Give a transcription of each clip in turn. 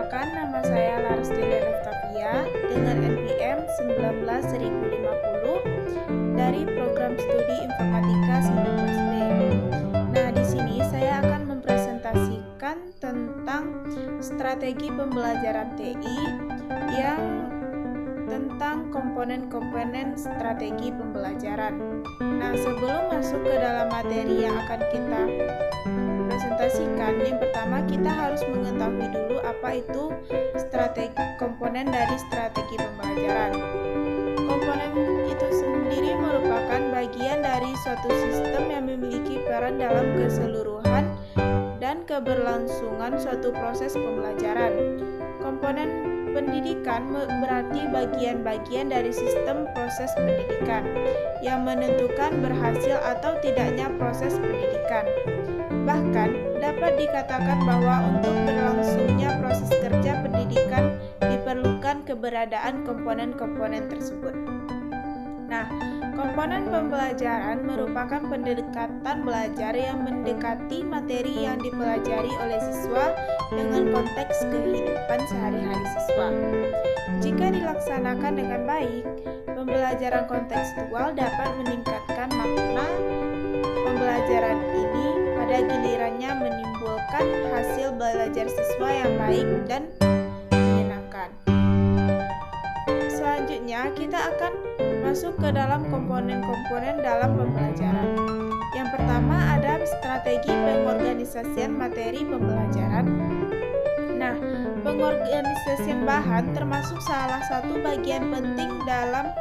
Perkenalkan, nama saya Laras Delia Octavia dengan NPM 19.050 dari program studi Informatika 19B. Nah, di sini saya akan mempresentasikan tentang strategi pembelajaran TI yang tentang komponen-komponen strategi pembelajaran. Nah, sebelum masuk ke dalam materi yang akan kita presentasikan, yang pertama kita harus mengetahui dulu apa itu komponen dari strategi pembelajaran. Komponen itu sendiri merupakan bagian dari suatu sistem yang memiliki peran dalam keseluruhan dan keberlangsungan suatu proses pembelajaran. Komponen pendidikan berarti bagian-bagian dari sistem proses pendidikan yang menentukan berhasil atau tidaknya proses pendidikan. Bahkan dapat dikatakan bahwa untuk berlangsungnya proses kerja pendidikan diperlukan keberadaan komponen-komponen tersebut. Nah, komponen pembelajaran merupakan pendekatan belajar yang mendekati materi yang dipelajari oleh siswa dengan konteks kehidupan sehari-hari siswa. Jika dilaksanakan dengan baik, pembelajaran kontekstual dapat meningkatkan makna pembelajaran ini pada gilirannya menimbulkan hasil belajar siswa yang baik dan menyenangkan. Selanjutnya, kita akan masuk ke dalam komponen-komponen dalam pembelajaran. Yang pertama ada strategi pengorganisasian materi pembelajaran. Nah, pengorganisasian bahan termasuk salah satu bagian penting dalam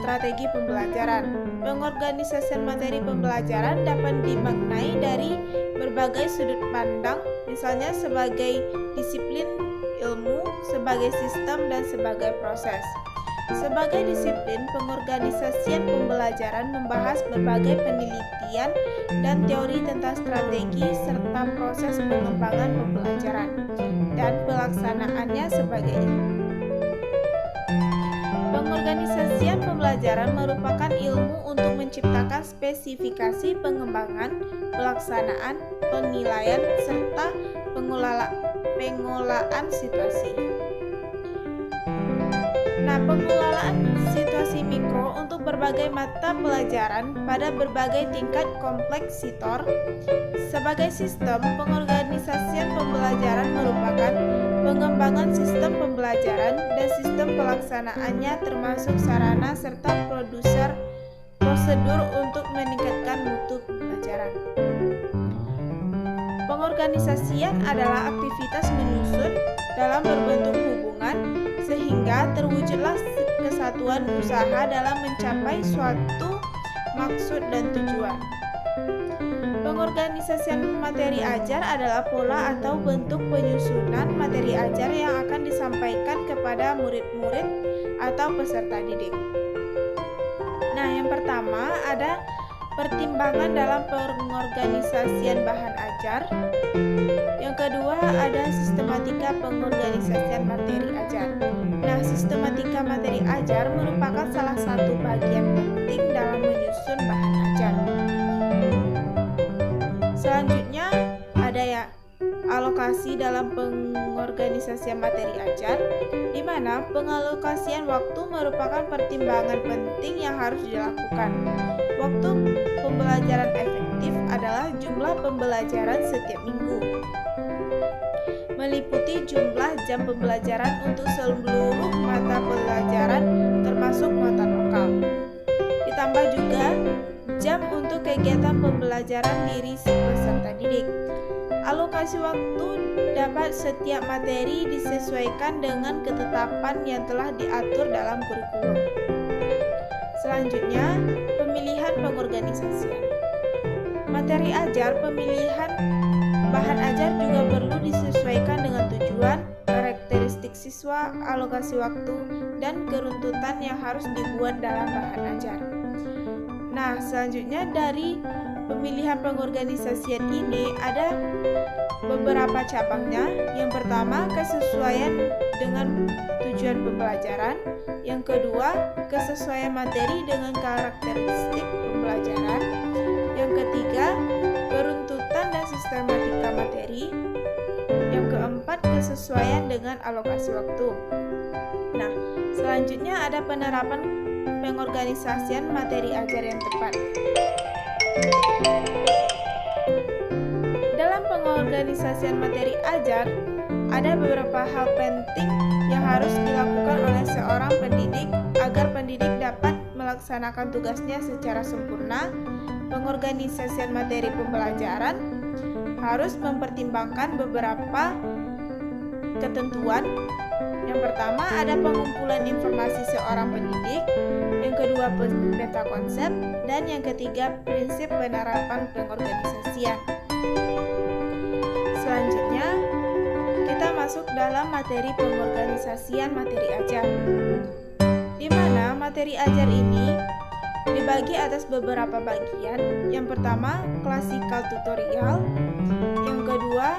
strategi pembelajaran. Pengorganisasian materi pembelajaran dapat dimaknai dari berbagai sudut pandang, misalnya sebagai disiplin ilmu, sebagai sistem, dan sebagai proses. Sebagai disiplin, pengorganisasian pembelajaran membahas berbagai penelitian dan teori tentang strategi serta proses pengembangan pembelajaran dan pelaksanaannya sebagainya. Pengorganisasian pembelajaran merupakan ilmu untuk menciptakan spesifikasi pengembangan, pelaksanaan, penilaian, serta pengelolaan situasi. Nah, pengelolaan situasi mikro untuk berbagai mata pelajaran pada berbagai tingkat kompleksitor. Sebagai sistem, pengorganisasian pembelajaran merupakan pengembangan sistem pembelajaran dan sistem pelaksanaannya termasuk sarana serta prosedur untuk meningkatkan mutu pembelajaran. Pengorganisasian adalah aktivitas menyusun dalam berbentuk hubungan sehingga terwujudlah kesatuan usaha dalam mencapai suatu maksud dan tujuan. Pengorganisasian materi ajar adalah pola atau bentuk penyusunan materi ajar yang akan disampaikan kepada murid-murid atau peserta didik. Nah, yang pertama ada pertimbangan dalam pengorganisasian bahan ajar. Yang kedua ada sistematika pengorganisasian materi ajar. Nah, sistematika materi ajar merupakan salah satu bagian penting dalam menyusun bahan ajar. Selanjutnya ada alokasi dalam pengorganisasian materi ajar, di mana pengalokasian waktu merupakan pertimbangan penting yang harus dilakukan. Waktu pembelajaran efektif adalah jumlah pembelajaran setiap minggu, meliputi jumlah jam pembelajaran untuk seluruh mata pelajaran termasuk mata lokal. Ditambah juga jam untuk kegiatan pembelajaran diri peserta didik. Alokasi waktu dapat setiap materi disesuaikan dengan ketetapan yang telah diatur dalam kurikulum. Selanjutnya, pemilihan pengorganisasian. Materi ajar, pemilihan bahan ajar juga perlu disesuaikan dengan tujuan, karakteristik siswa, alokasi waktu, dan keruntutan yang harus dibuat dalam bahan ajar. Nah, selanjutnya dari pemilihan pengorganisasian ini ada beberapa cabangnya. Yang pertama, kesesuaian dengan tujuan pembelajaran. Yang kedua, kesesuaian materi dengan karakteristik pembelajaran. Yang ketiga, keruntutan dan sistematika materi. Yang keempat, berkesesuaian dengan alokasi waktu. Nah, selanjutnya ada penerapan pengorganisasian materi ajar yang tepat. Dalam pengorganisasian materi ajar, ada beberapa hal penting yang harus dilakukan oleh seorang pendidik agar pendidik dapat melaksanakan tugasnya secara sempurna. Pengorganisasian materi pembelajaran harus mempertimbangkan beberapa ketentuan. Yang pertama ada pengumpulan informasi seorang pendidik, yang kedua peta konsep, dan yang ketiga prinsip penerapan pengorganisasian. Selanjutnya kita masuk dalam materi pengorganisasian materi ajar, di mana materi ajar ini dibagi atas beberapa bagian. Yang pertama classical tutorial, yang kedua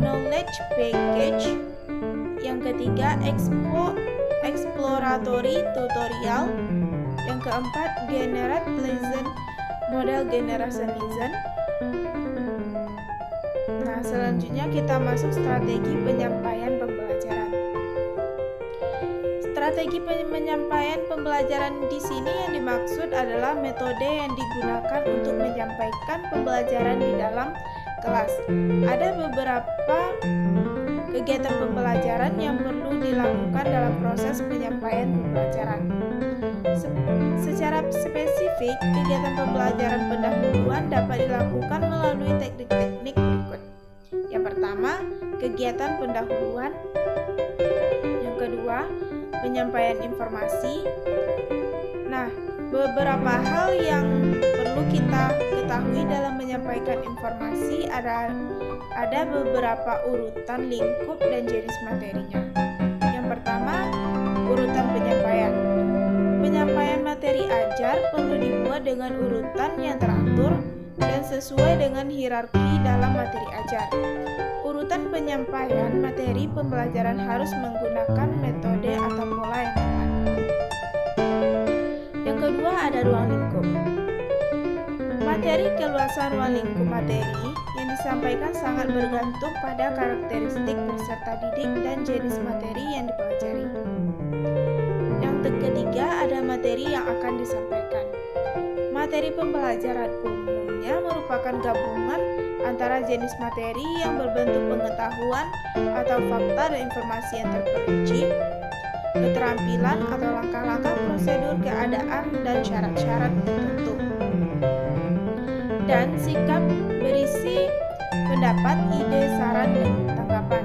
knowledge package, yang ketiga exploratory tutorial, yang keempat generate lesson model generation lesson. Nah, selanjutnya kita masuk strategi penyampaian pembelajaran. Strategi penyampaian pembelajaran di sini yang dimaksud adalah metode yang digunakan untuk menyampaikan pembelajaran di dalam kelas. Ada beberapa kegiatan pembelajaran yang perlu dilakukan dalam proses penyampaian pembelajaran. Secara spesifik, kegiatan pembelajaran pendahuluan dapat dilakukan melalui teknik-teknik berikut. Yang pertama, kegiatan pendahuluan. Yang kedua, penyampaian informasi. Nah, beberapa hal yang perlu kita ketahui dalam menyampaikan informasi ada beberapa urutan lingkup dan jenis materinya. Yang pertama, urutan penyampaian. Penyampaian materi ajar perlu dibuat dengan urutan yang teratur dan sesuai dengan hierarki dalam materi ajar. Urutan penyampaian materi pembelajaran harus menggunakan metode atau pola yang tepat. Yang kedua ada ruang lingkup. Materi keluasan ruang lingkup materi yang disampaikan sangat bergantung pada karakteristik peserta didik dan jenis materi yang dipelajari. Yang ketiga ada materi yang akan disampaikan. Materi pembelajaran umumnya merupakan gabungan antara jenis materi yang berbentuk pengetahuan atau fakta dan informasi yang terperinci, keterampilan atau langkah-langkah prosedur keadaan dan syarat-syarat tertentu, dan sikap berisi pendapat, ide, saran, dan tanggapan.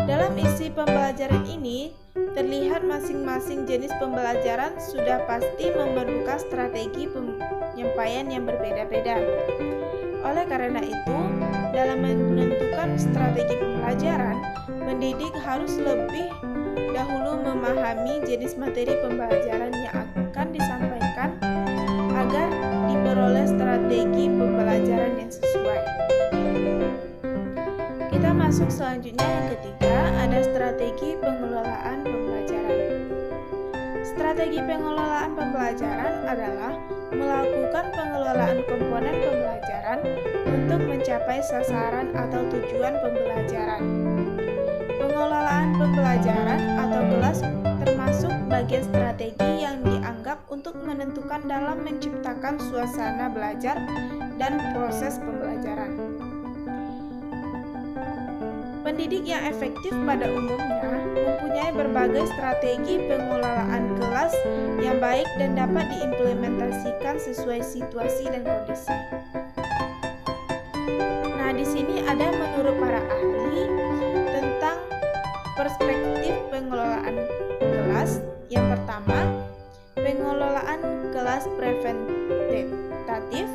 Dalam isi pembelajaran ini, terlihat masing-masing jenis pembelajaran sudah pasti memerlukan strategi penyampaian yang berbeda-beda. Oleh karena itu, dalam menentukan strategi pembelajaran, pendidik harus lebih dahulu memahami jenis materi pembelajaran yang akan disampaikan agar diperoleh strategi pembelajaran yang sesuai. Kita masuk selanjutnya yang ketiga, ada strategi pengelolaan pembelajaran. Strategi pengelolaan pembelajaran adalah melakukan pengelolaan komponen pembelajaran untuk mencapai sasaran atau tujuan pembelajaran. Pengelolaan pembelajaran atau kelas termasuk bagian strategi yang dianggap untuk menentukan dalam menciptakan suasana belajar dan proses pembelajaran. Pendidik yang efektif pada umumnya mempunyai berbagai strategi pengelolaan kelas yang baik dan dapat diimplementasikan sesuai situasi dan kondisi. Nah, di sini ada menurut para ahli tentang perspektif pengelolaan kelas. Yang pertama, pengelolaan kelas preventatif,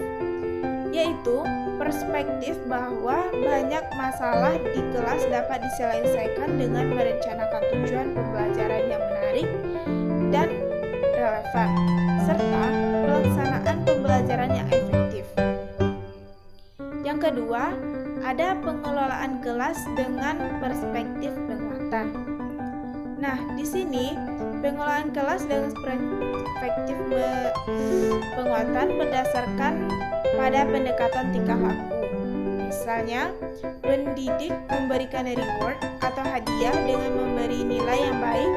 yaitu perspektif bahwa banyak masalah di kelas dapat diselesaikan dengan merencanakan tujuan pembelajaran yang menarik dan relevan, serta pelaksanaan pembelajaran yang efektif. Yang kedua, ada pengelolaan kelas dengan perspektif penguatan. Nah, di sini pengelolaan kelas dengan perspektif penguatan berdasarkan pada pendekatan tingkah laku. Misalnya, pendidik memberikan reward atau hadiah dengan memberi nilai yang baik,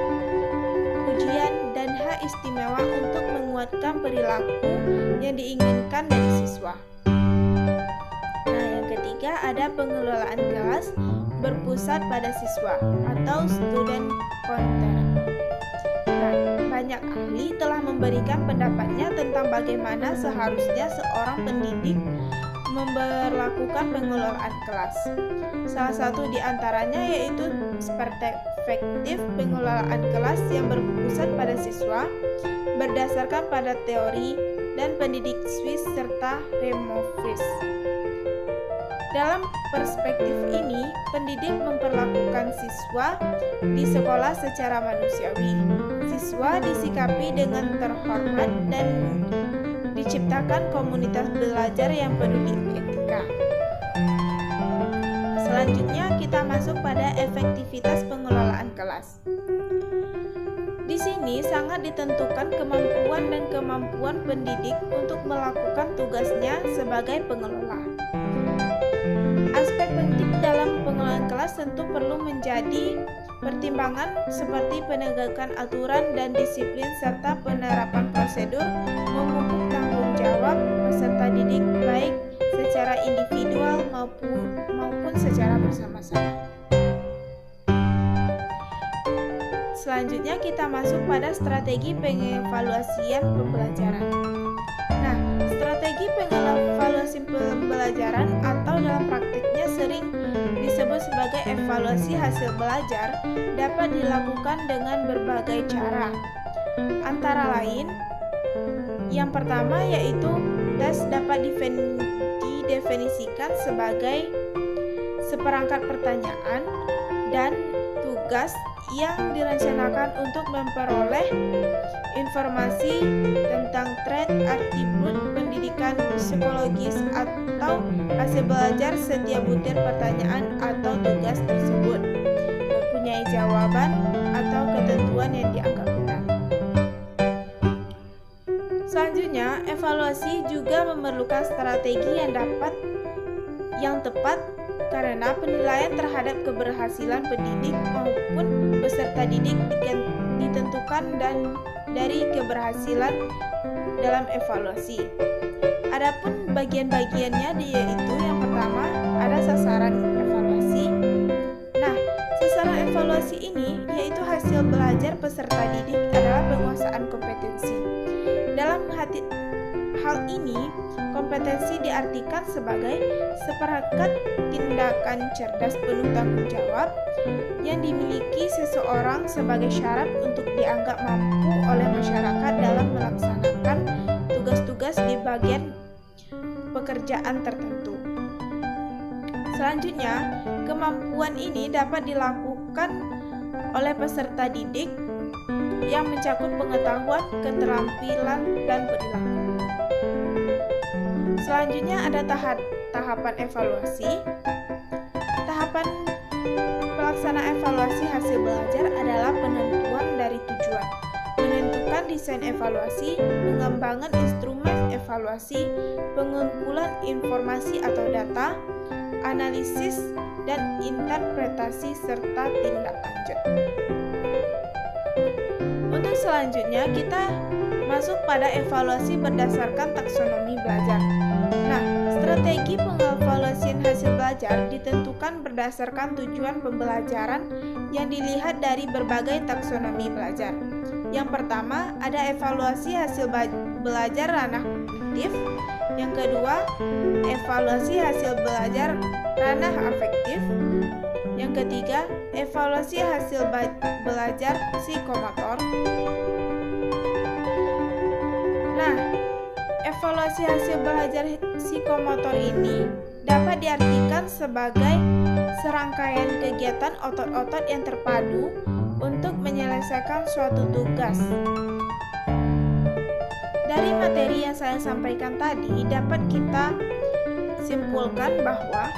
ujian, dan hak istimewa untuk menguatkan perilaku yang diinginkan dari siswa. Nah, yang ketiga ada pengelolaan kelas berpusat pada siswa atau student center. Nah, banyak ahli telah memberikan pendapatnya tentang bagaimana seharusnya seorang pendidik memberlakukan pengelolaan kelas. Salah satu di antaranya yaitu perspektif pengelolaan kelas yang berpusat pada siswa berdasarkan pada teori dan pendidik Swiss serta Remo Frisch. Dalam perspektif ini, pendidik memperlakukan siswa di sekolah secara manusiawi. Siswa disikapi dengan terhormat dan diciptakan komunitas belajar yang peduli etika. Selanjutnya kita masuk pada efektivitas pengelolaan kelas. Di sini sangat ditentukan kemampuan dan kemampuan pendidik untuk melakukan tugasnya sebagai pengelola. Aspek penting dalam pengelolaan kelas tentu perlu menjadi pertimbangan seperti penegakan aturan dan disiplin serta penerapan prosedur memupuk tanggung jawab peserta didik baik secara individual maupun secara bersama-sama. Selanjutnya kita masuk pada strategi pengevaluasian pembelajaran. Nah, strategi pengevaluasi pembelajaran atau dalam praktiknya sering disebut sebagai evaluasi hasil belajar dapat dilakukan dengan berbagai cara. Antara lain, yang pertama yaitu tes dapat didefinisikan sebagai seperangkat pertanyaan dan tugas yang direncanakan untuk memperoleh informasi tentang tren atribut pendidikan psikologis atau hasil belajar setiap butir pertanyaan atau tugas tersebut mempunyai jawaban atau ketentuan yang dianggap benar. Selanjutnya, evaluasi juga memerlukan strategi yang tepat karena penilaian terhadap keberhasilan pendidik maupun peserta didik ditentukan dari keberhasilan dalam evaluasi. Adapun bagian-bagiannya yaitu yang pertama ada sasaran evaluasi. Nah, sasaran evaluasi ini yaitu hasil belajar peserta didik adalah penguasaan kompetensi. Dalam hal ini, kompetensi diartikan sebagai seperangkat tindakan cerdas penuh tanggung jawab yang dimiliki seseorang sebagai syarat untuk dianggap mampu oleh masyarakat dalam melaksanakan tugas-tugas di bagian pekerjaan tertentu. Selanjutnya, kemampuan ini dapat dilakukan oleh peserta didik yang mencakup pengetahuan, keterampilan, dan perilaku. Selanjutnya ada tahapan evaluasi. Tahapan pelaksanaan evaluasi hasil belajar adalah penentuan dari tujuan, menentukan desain evaluasi, pengembangan instrumen evaluasi, pengumpulan informasi atau data, analisis, dan interpretasi serta tindak lanjut. Untuk selanjutnya kita masuk pada evaluasi berdasarkan taksonomi belajar. Nah, strategi pengevaluasian hasil belajar ditentukan berdasarkan tujuan pembelajaran yang dilihat dari berbagai taksonomi belajar. Yang pertama, ada evaluasi hasil belajar ranah kognitif. Yang kedua, evaluasi hasil belajar ranah afektif. Yang ketiga, evaluasi hasil belajar psikomotor. Nah, evaluasi hasil belajar psikomotor ini dapat diartikan sebagai serangkaian kegiatan otot-otot yang terpadu untuk menyelesaikan suatu tugas. Dari materi yang saya sampaikan tadi, dapat kita simpulkan bahwa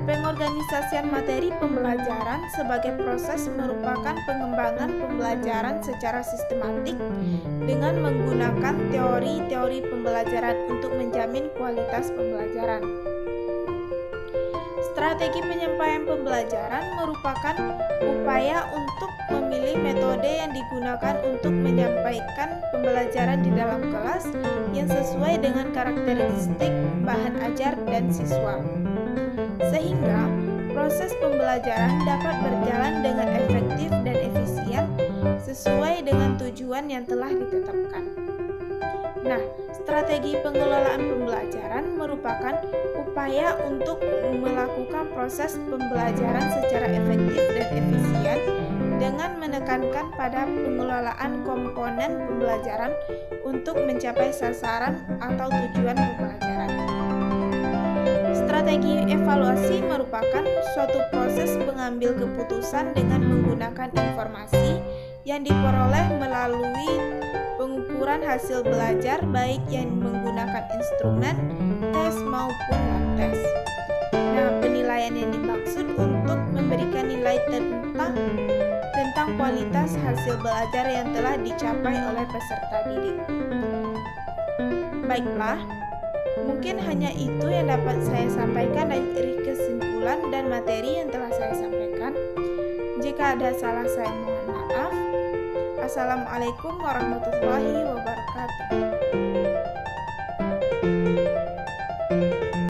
pengorganisasian materi pembelajaran sebagai proses merupakan pengembangan pembelajaran secara sistematik dengan menggunakan teori-teori pembelajaran untuk menjamin kualitas pembelajaran. Strategi penyampaian pembelajaran merupakan upaya untuk memilih metode yang digunakan untuk menyampaikan pembelajaran di dalam kelas yang sesuai dengan karakteristik bahan ajar dan siswa, sehingga proses pembelajaran dapat berjalan dengan efektif dan efisien sesuai dengan tujuan yang telah ditetapkan. Nah, strategi pengelolaan pembelajaran merupakan upaya untuk melakukan proses pembelajaran secara efektif dan efisien dengan menekankan pada pengelolaan komponen pembelajaran untuk mencapai sasaran atau tujuan pembelajaran. Strategi evaluasi merupakan suatu proses pengambil keputusan dengan menggunakan informasi yang diperoleh melalui pengukuran hasil belajar baik yang menggunakan instrumen, tes maupun non-tes. Nah, penilaian yang dimaksud untuk memberikan nilai tentang kualitas hasil belajar yang telah dicapai oleh peserta didik. Baiklah, mungkin hanya itu yang dapat saya sampaikan dari kesimpulan dan materi yang telah saya sampaikan. Jika ada salah, saya mohon maaf. Assalamualaikum warahmatullahi wabarakatuh.